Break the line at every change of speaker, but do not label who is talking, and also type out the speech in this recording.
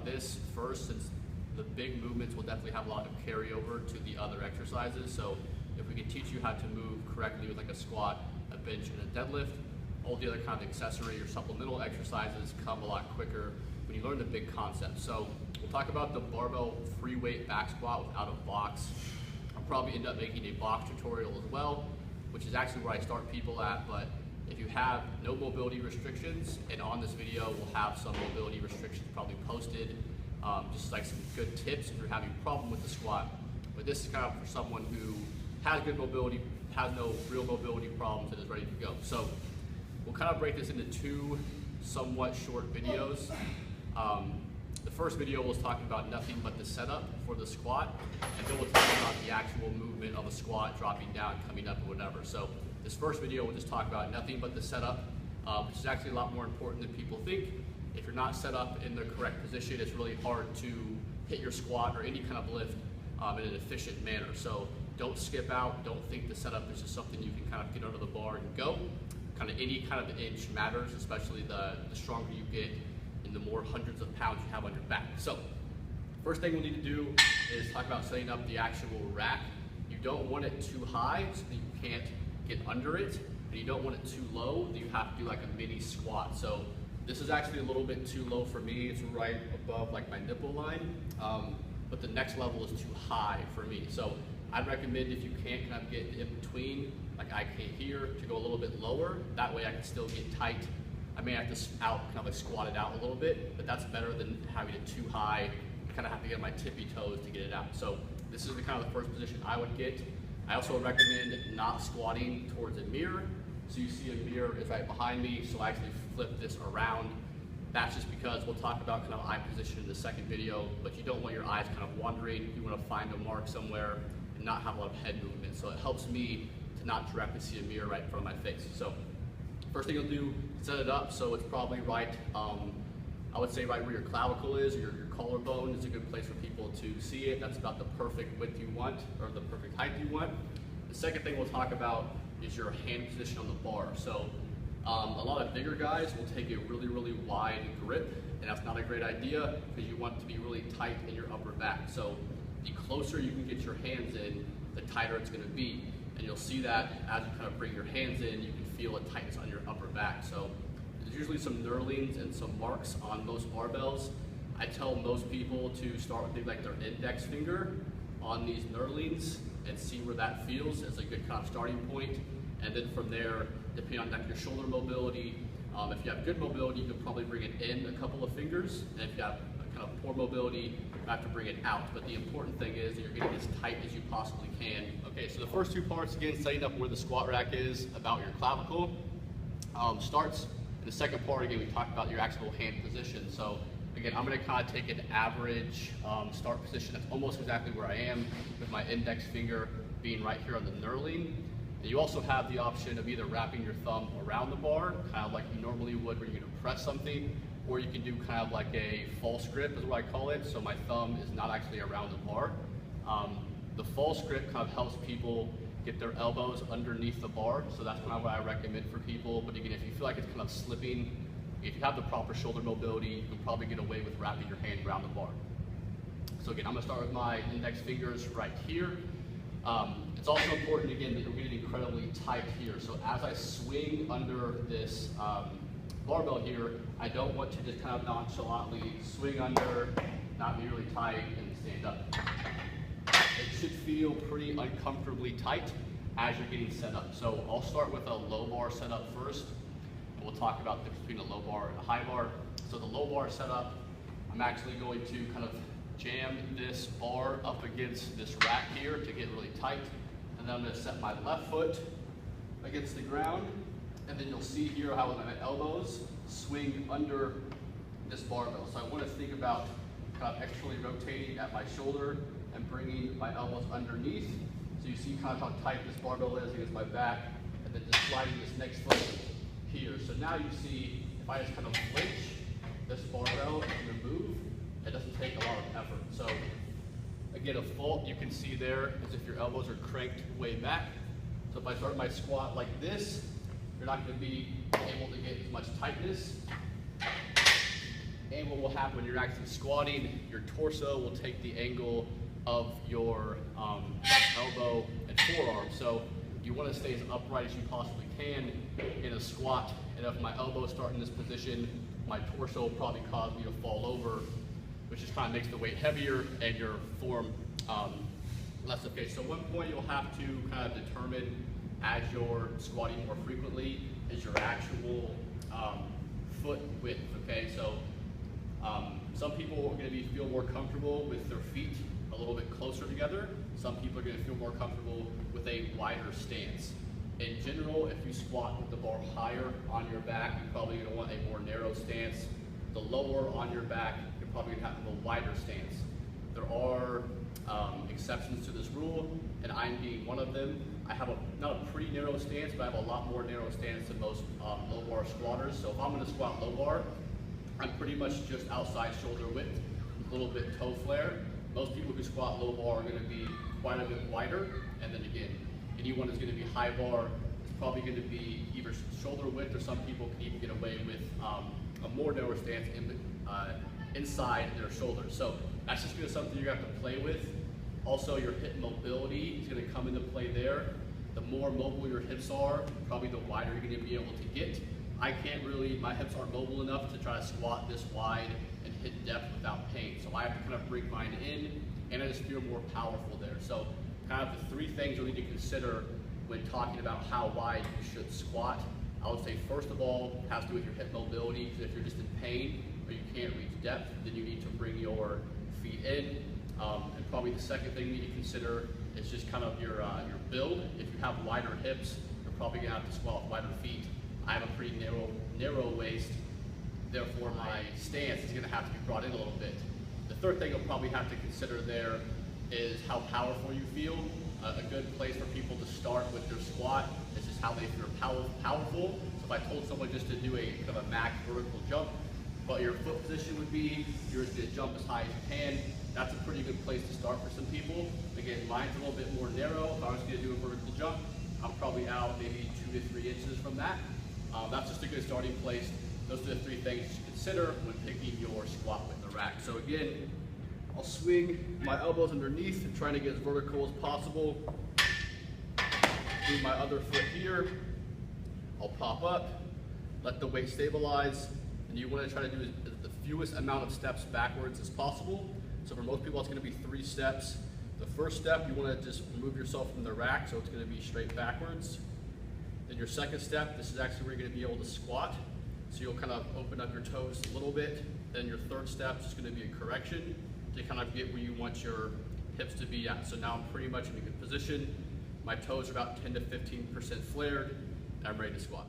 about this first, since the big movements will definitely have a lot of carryover to the other exercises. So if we can teach you how to move correctly with like a squat, a bench, and a deadlift, all the other kind of accessory or supplemental exercises come a lot quicker when you learn the big concepts. So we'll talk about the barbell free weight back squat without a box. I'll probably end up making a box tutorial as well, which is actually where I start people at. But if you have no mobility restrictions, and on this video we'll have some mobility restrictions probably posted, just like some good tips if you're having a problem with the squat. But this is kind of for someone who has good mobility, has no real mobility problems, and is ready to go. So we'll kind of break this into two somewhat short videos. The first video was talking about nothing but the setup for the squat, and then we'll talk about the actual movement of a squat, dropping down, coming up, or whatever. So this first video will just talk about nothing but the setup, which is actually a lot more important than people think. If you're not set up in the correct position, it's really hard to hit your squat or any kind of lift in an efficient manner. So don't skip out, don't think the setup is just something you can kind of get under the bar and go. Kind of any kind of inch matters, especially the stronger you get and the more hundreds of pounds you have on your back. So first thing we'll need to do is talk about setting up the actual rack. You don't want it too high so that you can't get under it, and you don't want it too low that you have to do like a mini squat. So this is actually a little bit too low for me. It's right above like my nipple line, but the next level is too high for me. So I'd recommend, if you can't kind of get in between, like I can here, to go a little bit lower. That way I can still get tight. I may have to kind of like squat it out a little bit, but that's better than having it too high. I kind of have to get on my tippy toes to get it out. So this is the kind of the first position I would get. I also would recommend not squatting towards a mirror. So you see a mirror is right behind me, so I actually flip this around. That's just because we'll talk about kind of eye position in the second video, but you don't want your eyes kind of wandering. You want to find a mark somewhere and not have a lot of head movement. So it helps me to not directly see a mirror right in front of my face. So first thing you'll do, set it up so it's probably right, I would say right where your clavicle is, or your collarbone is a good place for people to see it. That's about the perfect width you want, or the perfect height you want. The second thing we'll talk about is your hand position on the bar. So a lot of bigger guys will take a really, really wide grip, and that's not a great idea because you want it to be really tight in your upper back. So the closer you can get your hands in, the tighter it's going to be. And you'll see that as you kind of bring your hands in, you can feel a tightness on your upper back. So there's usually some knurlings and some marks on most barbells. I tell most people to start with maybe like their index finger on these knurlings and see where that feels as a good kind of starting point. And then from there, depending on like your shoulder mobility, if you have good mobility, you can probably bring it in a couple of fingers. And if you have a kind of poor mobility, you have to bring it out. But the important thing is that you're getting as tight as you possibly can. Okay, so the first two parts, again, setting up where the squat rack is, about your clavicle, starts. In the second part, again, we talked about your actual hand position. So again, I'm gonna kind of take an average start position. That's almost exactly where I am, with my index finger being right here on the knurling. And you also have the option of either wrapping your thumb around the bar, kind of like you normally would when you're gonna press something, or you can do kind of like a false grip is what I call it. So my thumb is not actually around the bar. The false grip kind of helps people get their elbows underneath the bar. So that's kind of what I recommend for people. But again, if you feel like it's kind of slipping, if you have the proper shoulder mobility, you can probably get away with wrapping your hand around the bar. So again, I'm gonna start with my index fingers right here. It's also important, again, that you're getting incredibly tight here. So as I swing under this barbell here, I don't want to just kind of nonchalantly swing under, not be really tight, and stand up. It should feel pretty uncomfortably tight as you're getting set up. So I'll start with a low bar setup first, and we'll talk about the difference between a low bar and a high bar. So the low bar setup, I'm actually going to kind of jam this bar up against this rack here to get really tight. And then I'm going to set my left foot against the ground, and then you'll see here how my elbows swing under this barbell. So I want to think about kind of externally rotating at my shoulder and bringing my elbows underneath. So you see kind of how tight this barbell is against my back, and then just sliding this next foot here. So now you see, if I just kind of flinch this barbell and move, it doesn't take a lot of effort. So again, a fault you can see there is if your elbows are cranked way back. So if I start my squat like this, you're not going to be able to get as much tightness. And and what will happen when you're actually squatting, your torso will take the angle of your elbow and forearm. So you want to stay as upright as you possibly can in a squat. And if my elbows start in this position, my torso will probably cause me to fall over, which just kind of makes the weight heavier and your form less efficient. So one point you'll have to kind of determine as you're squatting more frequently is your actual foot width, okay? So some people are going to feel more comfortable with their feet a little bit closer together. Some people are going to feel more comfortable with a wider stance. In general, if you squat with the bar higher on your back, you're probably going to want a more narrow stance. The lower on your back, you're probably going to have a wider stance. There are exceptions to this rule, and I'm being one of them. I have not a pretty narrow stance, but I have a lot more narrow stance than most low bar squatters. So if I'm going to squat low bar, I'm pretty much just outside shoulder width, a little bit toe flare. Most people who squat low bar are going to be quite a bit wider, and then again, anyone who's going to be high bar is probably going to be either shoulder width, or some people can even get away with a more narrow stance inside their shoulders. So that's just going to be something you have to play with. Also, your hip mobility is going to come into play there. The more mobile your hips are, probably the wider you're going to be able to get. I can't really, my hips aren't mobile enough to try to squat this wide and hit depth without pain. So I have to kind of bring mine in, and I just feel more powerful there. So kind of the three things you'll need to consider when talking about how wide you should squat. I would say first of all, it has to do with your hip mobility, because if you're just in pain or you can't reach depth, then you need to bring your feet in. And probably the second thing you need to consider is just kind of your build. If you have wider hips, you're probably gonna have to squat with wider feet. I have a pretty narrow waist, therefore my stance is gonna have to be brought in a little bit. The third thing you'll probably have to consider there is how powerful you feel. A good place for people to start with their squat is just how they feel powerful. So if I told someone just to do a kind of a max vertical jump, but your foot position would be, you're just gonna jump as high as you can. That's a pretty good place to start for some people. Again, mine's a little bit more narrow. If I was gonna do a vertical jump, I'm probably out maybe 2 to 3 inches from that. That's just a good starting place. Those are the three things you should consider when picking your squat with the rack. So again, I'll swing my elbows underneath and trying to get as vertical as possible. Move my other foot here. I'll pop up, let the weight stabilize, and you want to try to do the fewest amount of steps backwards as possible. So for most people, it's going to be 3 steps. The first step, you want to just remove yourself from the rack, so it's going to be straight backwards. Then your second step, this is actually where you're going to be able to squat. So you'll kind of open up your toes a little bit. Then your third step is going to be a correction to kind of get where you want your hips to be at. So now I'm pretty much in a good position. My toes are about 10 to 15% flared, and I'm ready to squat.